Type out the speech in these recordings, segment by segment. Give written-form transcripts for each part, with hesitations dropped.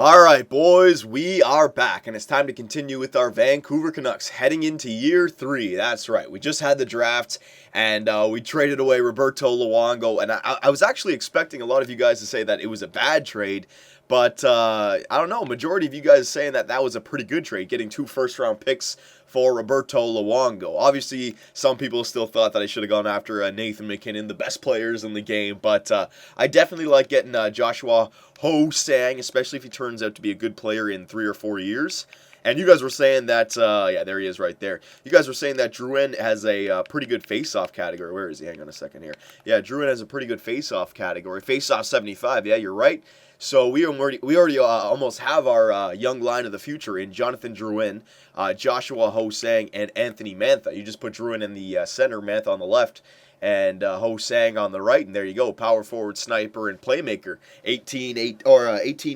All right, boys, we are back, and it's time to continue with our Vancouver Canucks heading into year 3. That's right. We just had the draft, and we traded away Roberto Luongo, and I was actually expecting a lot of you guys to say that it was a bad trade, but I don't know. Majority of you guys saying that that was a pretty good trade, getting 2 first-round picks for Roberto Luongo. Obviously, some people still thought that I should have gone after Nathan MacKinnon, the best players in the game, but I definitely like getting Joshua Ho-Sang, especially if he turns out to be a good player in 3 or 4 years. And you guys were saying that, yeah, there he is right there. You guys were saying that Drouin has a pretty good face-off category. Where is he? Hang on a second here. Yeah, Drouin has a pretty good face-off category. Face-off 75, yeah, you're right. So we already almost have our young line of the future in Jonathan Drouin, Joshua Ho-Sang, and Anthony Mantha. You just put Drouin in the center, Mantha on the left, and Ho-Sang on the right, and there you go, power forward, sniper, and playmaker, 18,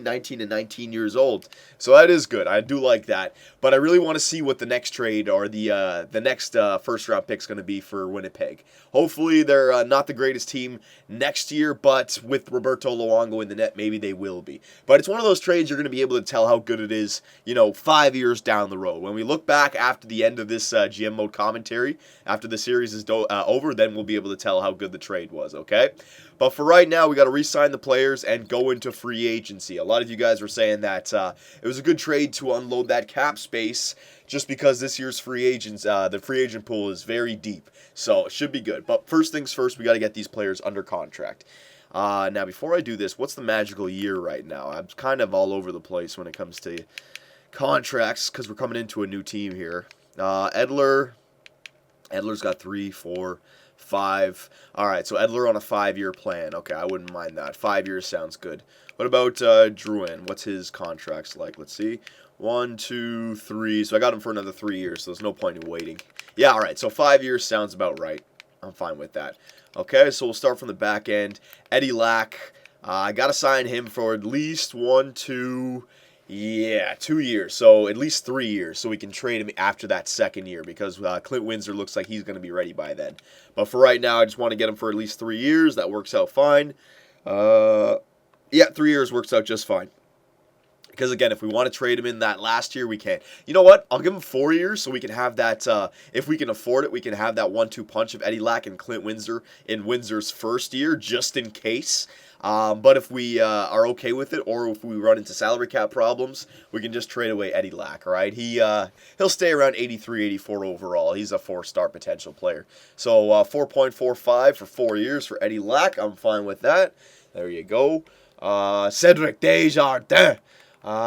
19, and 19 years old. So that is good. I do like that. But I really want to see what the next trade or the next first-round pick is going to be for Winnipeg. Hopefully they're not the greatest team next year, but with Roberto Luongo in the net, maybe they will be. But it's one of those trades you're going to be able to tell how good it is, 5 years down the road. When we look back after the end of this GM mode commentary, after the series is over, then we'll be able to tell how good the trade was, okay? But for right now, we got to re-sign the players and go into free agency. A lot of you guys were saying that it was a good trade to unload that cap space just because this year's the free agent pool is very deep. So it should be good. But first things first, we got to get these players under contract. Now, before I do this, what's the magical year right now? I'm kind of all over the place when it comes to contracts because we're coming into a new team here. Edler's got 3, 4, 5. All right, so Edler on a 5-year plan. Okay, I wouldn't mind that. 5 years sounds good. What about Drouin? What's his contracts like? Let's see. 1, 2, 3. So I got him for another 3 years, so there's no point in waiting. Yeah, all right, so 5 years sounds about right. I'm fine with that. Okay, so we'll start from the back end. Eddie Lack, I got to sign him for at least 2 years. So at least 3 years so we can trade him after that second year because Clint Windsor looks like he's going to be ready by then. But for right now, I just want to get him for at least 3 years. That works out fine. 3 years works out just fine. Because, again, if we want to trade him in that last year, we can. You know what? I'll give him 4 years so we can have that, if we can afford it, we can have that 1-2 punch of Eddie Lack and Clint Windsor in Windsor's first year, just in case. But if we are okay with it, or if we run into salary cap problems, we can just trade away Eddie Lack, all right? He'll stay around 83, 84 overall. He's a 4-star potential player. So 4.45 for 4 years for Eddie Lack. I'm fine with that. There you go. Cedric Desjardins.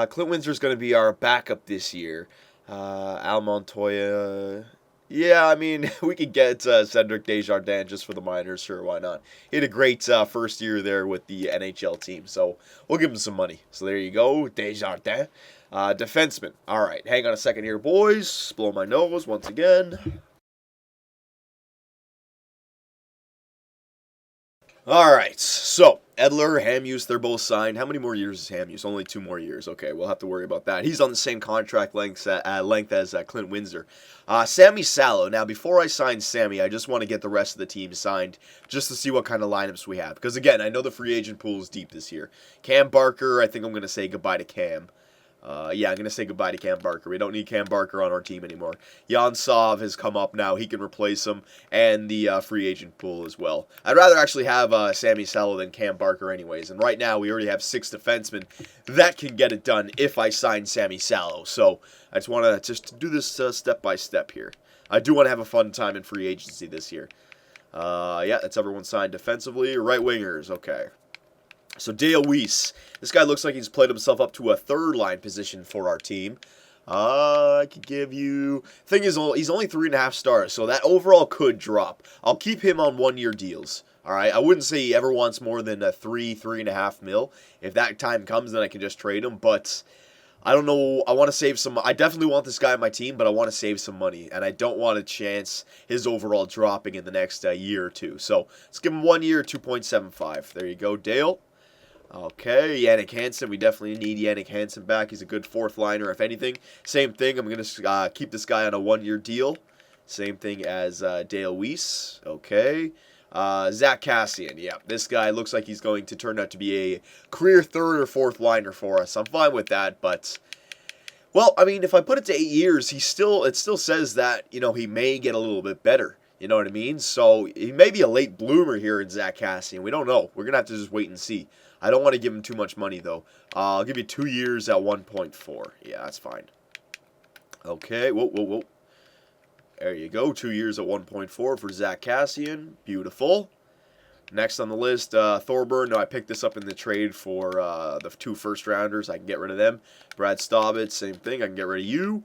Clint Windsor's going to be our backup this year. Al Montoya. Yeah, I mean, we could get Cedric Desjardins just for the minors. Sure, why not? He had a great first year there with the NHL team, so we'll give him some money. So there you go, Desjardins. Defenseman. All right, hang on a second here, boys. Blow my nose once again. All right, so Edler, Hamuse, they're both signed. How many more years is Hamuse? Only 2 more years. Okay, we'll have to worry about that. He's on the same contract length as Clint Windsor. Sammy Salo. Now, before I sign Sammy, I just want to get the rest of the team signed just to see what kind of lineups we have. Because, again, I know the free agent pool is deep this year. Cam Barker, I think I'm going to say goodbye to Cam. I'm going to say goodbye to Cam Barker. We don't need Cam Barker on our team anymore. Jan Sov has come up now. He can replace him, and the free agent pool as well. I'd rather actually have Sammy Salo than Cam Barker anyways. And right now, we already have 6 defensemen that can get it done if I sign Sammy Salo. So I just want to just do this step by step here. I do want to have a fun time in free agency this year. That's everyone signed defensively. Right wingers, okay. So Dale Weiss, this guy looks like he's played himself up to a 3rd-line position for our team. I could give you... Thing is, he's only 3.5 stars, so that overall could drop. I'll keep him on 1-year deals. All right, I wouldn't say he ever wants more than a 3.5 mil. If that time comes, then I can just trade him. But I don't know. I want to save some... I definitely want this guy on my team, but I want to save some money. And I don't want to chance his overall dropping in the next year or two. So let's give him 1 year, 2.75. There you go, Dale. Okay, Yannick Hansen. We definitely need Yannick Hansen back. He's a good 4th liner, if anything. Same thing. I'm going to keep this guy on a 1-year deal. Same thing as Dale Weiss. Okay. Zach Cassian, yeah, this guy looks like he's going to turn out to be a career third or fourth liner for us. I'm fine with that, but, well, I mean, if I put it to 8 years, it still says that, you know, he may get a little bit better. You know what I mean? So he may be a late bloomer here in Zach Cassian. We don't know. We're going to have to just wait and see. I don't want to give him too much money, though. I'll give you 2 years at 1.4. Yeah, that's fine. Okay, whoa. There you go, 2 years at 1.4 for Zach Cassian. Beautiful. Next on the list, Thorburn. No, I picked this up in the trade for the 2 first-rounders. I can get rid of them. Brad Staubitz, same thing. I can get rid of you.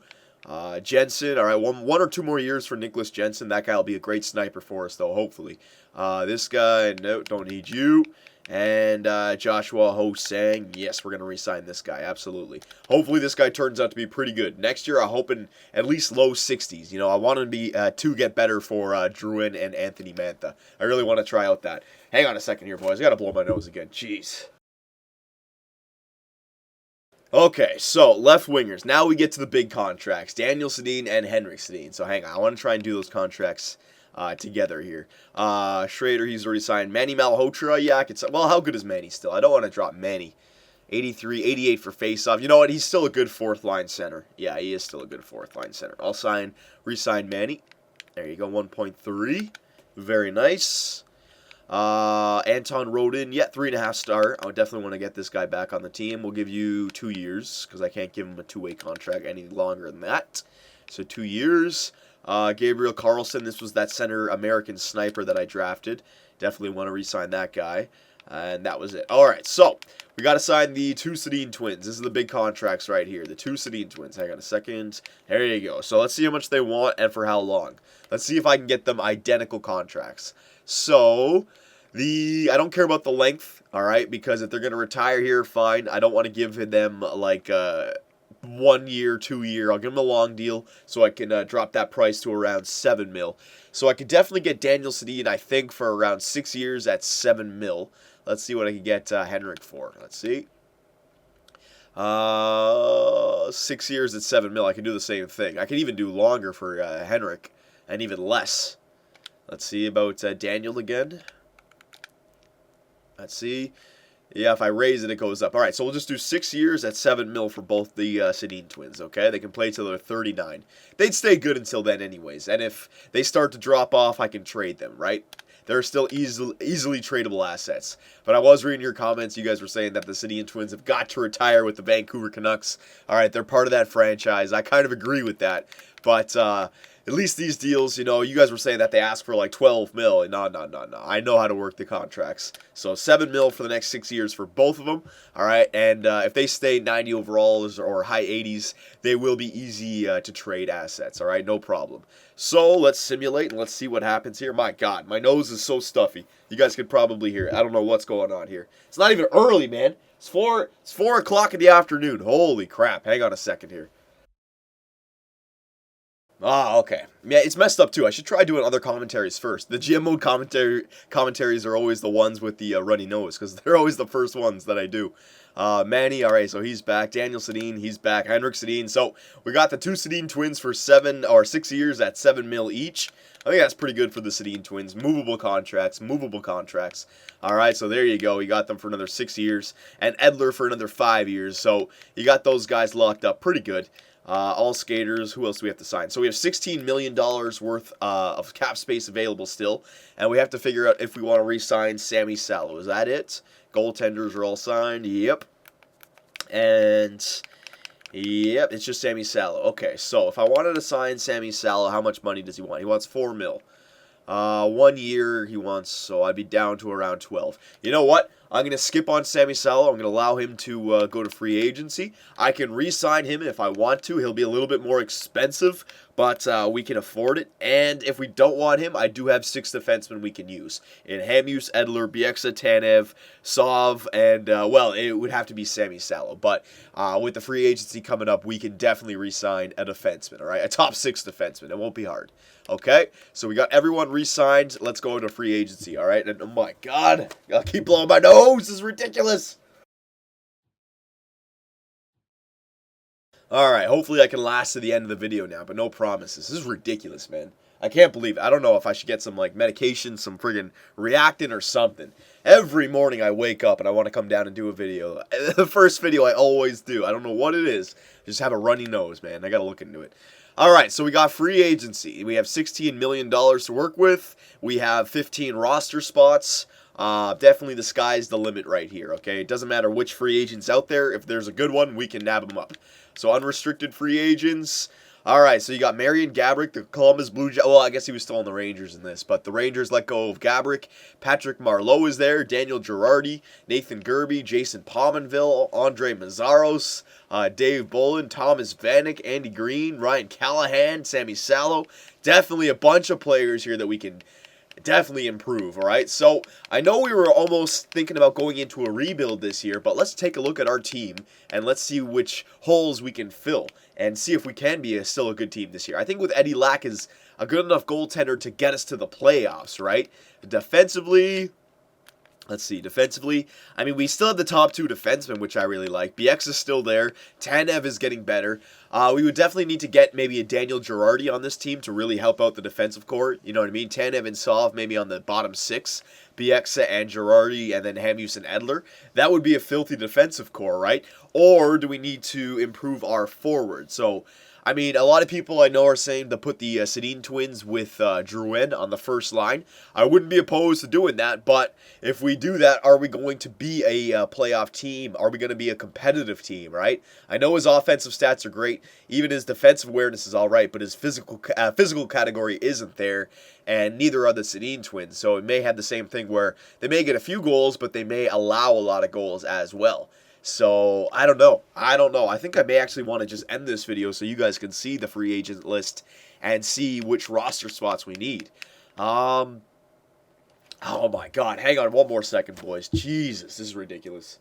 Jensen. All right, one or 2 more years for Nicholas Jensen. That guy will be a great sniper for us, though, hopefully. This guy, no, don't need you. And Joshua Ho-Sang, yes, we're going to re-sign this guy, absolutely. Hopefully this guy turns out to be pretty good. Next year, I'm hoping at least low 60s. You know, I want him to be to get better for Druin and Anthony Mantha. I really want to try out that. Hang on a second here, boys. I got to blow my nose again. Jeez. Okay, so left wingers. Now we get to the big contracts. Daniel Sedin and Henrik Sedin. So hang on, I want to try and do those contracts together here. Schrader, he's already signed. Manny Malhotra, yeah, I could. Well, how good is Manny still? I don't want to drop Manny. 83, 88 for faceoff. You know what? He's still a good fourth-line center. Yeah, he is still a good fourth-line center. I'll re-sign Manny. There you go, 1.3. Very nice. Anton Rodin, yeah, 3.5 star. I would definitely want to get this guy back on the team. We'll give you 2 years because I can't give him a 2-way contract any longer than that. So 2 years. Gabriel Carlson, this was that center American sniper that I drafted. Definitely want to re-sign that guy. And that was it. All right, so we got to sign the 2 Sedin twins. This is the big contracts right here. The 2 Sedin twins. Hang on a second. There you go. So let's see how much they want and for how long. Let's see if I can get them identical contracts. So I don't care about the length, all right, because if they're going to retire here, fine. I don't want to give them like 1 year, 2 year. I'll give them a long deal so I can drop that price to around 7 mil. So I could definitely get Daniel Sedin, I think, for around 6 years at 7 mil. Let's see what I can get Henrik for. Let's see. 6 years at 7 mil. I can do the same thing. I can even do longer for Henrik and even less. Let's see about Daniel again. Let's see. Yeah, if I raise it, it goes up. All right, so we'll just do 6 years at 7 mil for both the Sedin twins, okay? They can play till they're 39. They'd stay good until then anyways, and if they start to drop off, I can trade them, right? They're still easily tradable assets. But I was reading your comments. You guys were saying that the Sedin twins have got to retire with the Vancouver Canucks. All right, they're part of that franchise. I kind of agree with that. But at least these deals, you know, you guys were saying that they ask for like 12 mil. No. I know how to work the contracts. So 7 mil for the next 6 years for both of them. All right, and if they stay 90 overalls or high 80s, they will be easy to trade assets. All right, no problem. So let's simulate and let's see what happens here. My God, my nose is so stuffy. You guys could probably hear it. I don't know what's going on here. It's not even early, man. It's 4 o'clock in the afternoon. Holy crap. Hang on a second here. Ah, okay. Yeah, it's messed up too. I should try doing other commentaries first. The GM mode commentaries are always the ones with the runny nose because they're always the first ones that I do. Manny, all right, so he's back. Daniel Sedin, he's back. Henrik Sedin. So we got the 2 Sedin twins for 7 or 6 years at 7 mil each. I think that's pretty good for the Sedin twins. Movable contracts. All right, so there you go. You got them for another 6 years. And Edler for another 5 years. So you got those guys locked up pretty good. All skaters. Who else do we have to sign? So we have $16 million worth of cap space available still. And we have to figure out if we want to re-sign Sammy Salo. Is that it? Goaltenders are all signed. Yep. And yep, it's just Sammy Salo. Okay, so if I wanted to sign Sammy Salo, how much money does he want? He wants 4 mil. 1 year he wants, so I'd be down to around 12. You know what? I'm going to skip on Sammy Salo. I'm going to allow him to go to free agency. I can re-sign him if I want to. He'll be a little bit more expensive, but we can afford it. And if we don't want him, I do have 6 defensemen we can use. In Hamuse, Edler, Bieksa, Tanev, Sov, and, well, it would have to be Sammy Salo. But with the free agency coming up, we can definitely re-sign a defenseman, all right? A top 6 defenseman. It won't be hard. Okay, so we got everyone re-signed. Let's go into free agency, all right? And oh my God, I'll keep blowing my nose. This is ridiculous. All right, hopefully I can last to the end of the video now, but no promises. This is ridiculous, man. I can't believe it. I don't know if I should get some like medication, some friggin' reactant or something. Every morning I wake up and I want to come down and do a video. The first video I always do. I don't know what it is. Just have a runny nose, man. I got to look into it. All right, so we got free agency. We have $16 million to work with. We have 15 roster spots. Definitely the sky's the limit right here, okay? It doesn't matter which free agent's out there. If there's a good one, we can nab them up. So unrestricted free agents. All right, so you got Marian Gaborik, the Columbus Blue Jays. Well, I guess he was still on the Rangers in this, but the Rangers let go of Gaborik. Patrick Marleau is there, Daniel Girardi, Nathan Gerbe, Jason Pominville, Andre Mazzaros, Dave Bolin, Thomas Vanek, Andy Green, Ryan Callahan, Sammy Salo. Definitely a bunch of players here that we can definitely improve, all right? So I know we were almost thinking about going into a rebuild this year, but let's take a look at our team and let's see which holes we can fill and see if we can be still a good team this year. I think with Eddie Lack is a good enough goaltender to get us to the playoffs, right? Defensively, let's see, defensively, I mean, we still have the top two defensemen, which I really like. BX is still there. Tanev is getting better. We would definitely need to get maybe a Daniel Girardi on this team to really help out the defensive core. You know what I mean? Tanev and Sov maybe on the bottom six. Bieksa and Girardi and then Hamus and Edler. That would be a filthy defensive core, right? Or do we need to improve our forward? So, I mean, a lot of people I know are saying to put the Sedin twins with Drouin on the first line. I wouldn't be opposed to doing that, but if we do that, are we going to be a playoff team? Are we going to be a competitive team, right? I know his offensive stats are great. Even his defensive awareness is all right, but his physical category isn't there, and neither are the Sedin twins. So it may have the same thing where they may get a few goals, but they may allow a lot of goals as well. So, I don't know. I think I may actually want to just end this video so you guys can see the free agent list and see which roster spots we need. Oh my god. Hang on one more second, boys. Jesus, this is ridiculous.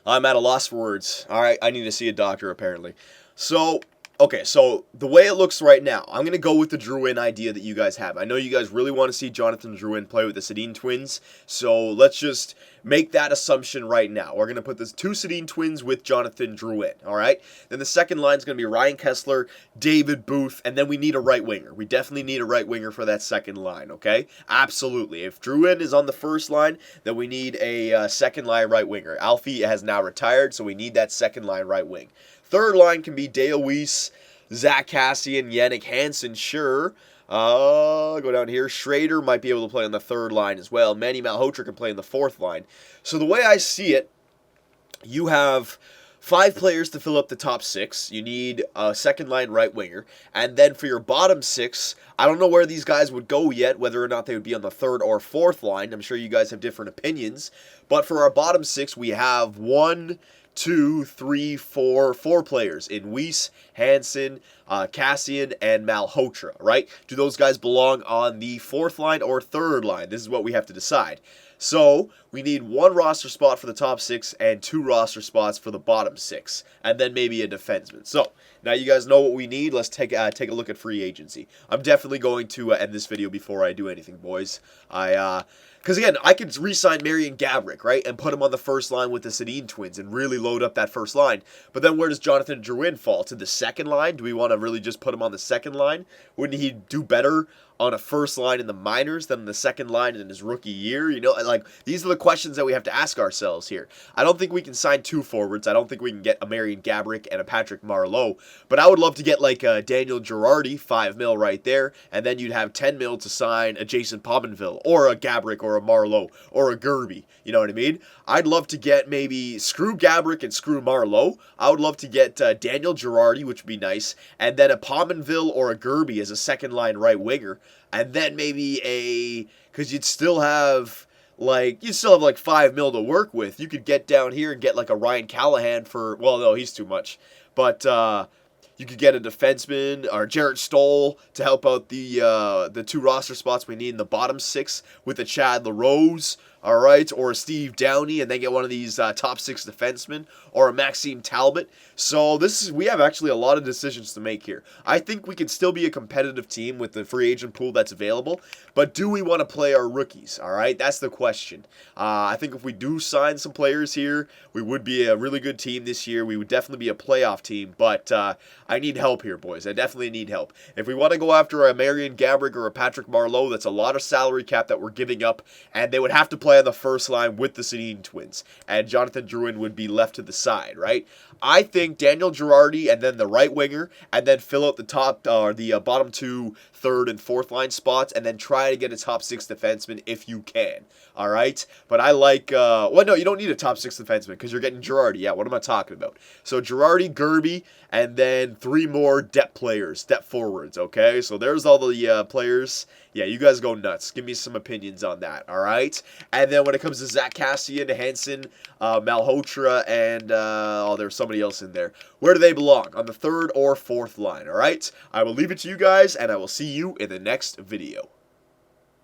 I'm at a loss for words. Alright, I need to see a doctor apparently. So, okay, so the way it looks right now, I'm going to go with the Drouin idea that you guys have. I know you guys really want to see Jonathan Drouin play with the Sedin twins, so let's just make that assumption right now. We're going to put the two Sedin twins with Jonathan Drouin, all right? Then the second line is going to be Ryan Kessler, David Booth, and then we need a right winger. We definitely need a right winger for that second line, okay? Absolutely. If Drouin is on the first line, then we need a second line right winger. Alfie has now retired, so we need that second line right wing. Third line can be Dale Weiss, Zach Cassian, Yannick Hansen, sure. Go down here. Schrader might be able to play on the third line as well. Manny Malhotra can play on the fourth line. So the way I see it, you have 5 players to fill up the top 6. You need a second line right winger. And then for your bottom 6, I don't know where these guys would go yet, whether or not they would be on the third or fourth line. I'm sure you guys have different opinions. But for our bottom 6, we have 4 players in Weiss, Hansen, Cassian, and Malhotra, right? Do those guys belong on the fourth line or third line? This is what we have to decide. So, we need 1 roster spot for the top 6 and 2 roster spots for the bottom 6. And then maybe a defenseman. So, now you guys know what we need. Let's take a look at free agency. I'm definitely going to end this video before I do anything, boys. Because again, I could re-sign Marian Gaborik, right? And put him on the first line with the Sedin twins and really load up that first line. But then where does Jonathan Drouin fall? To the second line? Do we want to really just put him on the second line? Wouldn't he do better on a first line in the minors than the second line in his rookie year? You know, like, these are the questions that we have to ask ourselves here. I don't think we can sign 2 forwards. I don't think we can get a Marian Gaborik and a Patrick Marleau. But I would love to get, like, a Daniel Girardi, $5 million right there. And then you'd have $10 million to sign a Jason Pominville or a Gaborik or a Marleau or a Gerbe. You know what I mean? I'd love to get maybe screw Gaborik and screw Marleau. I would love to get Daniel Girardi, which would be nice. And then a Pominville or a Gerbe as a second line right winger. And then maybe because you'd still have like $5 million to work with. You could get down here and get like a Ryan Callahan for, well, no, he's too much. But you could get a defenseman or Jarrett Stoll to help out the 2 roster spots we need in the bottom 6 with a Chad LaRose. all right, or a Steve Downey, and then get one of these top 6 defensemen, or a Maxime Talbot. So we have actually a lot of decisions to make here. I think we can still be a competitive team with the free agent pool that's available, but do we want to play our rookies? All right, that's the question. I think if we do sign some players here, we would be a really good team this year. We would definitely be a playoff team, but I need help here, boys. I definitely need help. If we want to go after a Marian Gaborik or a Patrick Marleau, that's a lot of salary cap that we're giving up, and they would have to play on the first line with the Sedin twins, and Jonathan Drouin would be left to the side, right? I think Daniel Girardi and then the right winger, and then fill out the top or the bottom 2, third, and fourth line spots, and then try to get a top 6 defenseman if you can. All right, but I like. Well, no, you don't need a top 6 defenseman because you're getting Girardi. Yeah, what am I talking about? So Girardi, Gerby, and then 3 more depth players, depth forwards. Okay, so there's all the players. Yeah, you guys go nuts. Give me some opinions on that, all right? And then when it comes to Zach Cassian, Hansen, Malhotra, and there's somebody else in there. Where do they belong? On the 3rd or 4th line, all right? I will leave it to you guys, and I will see you in the next video.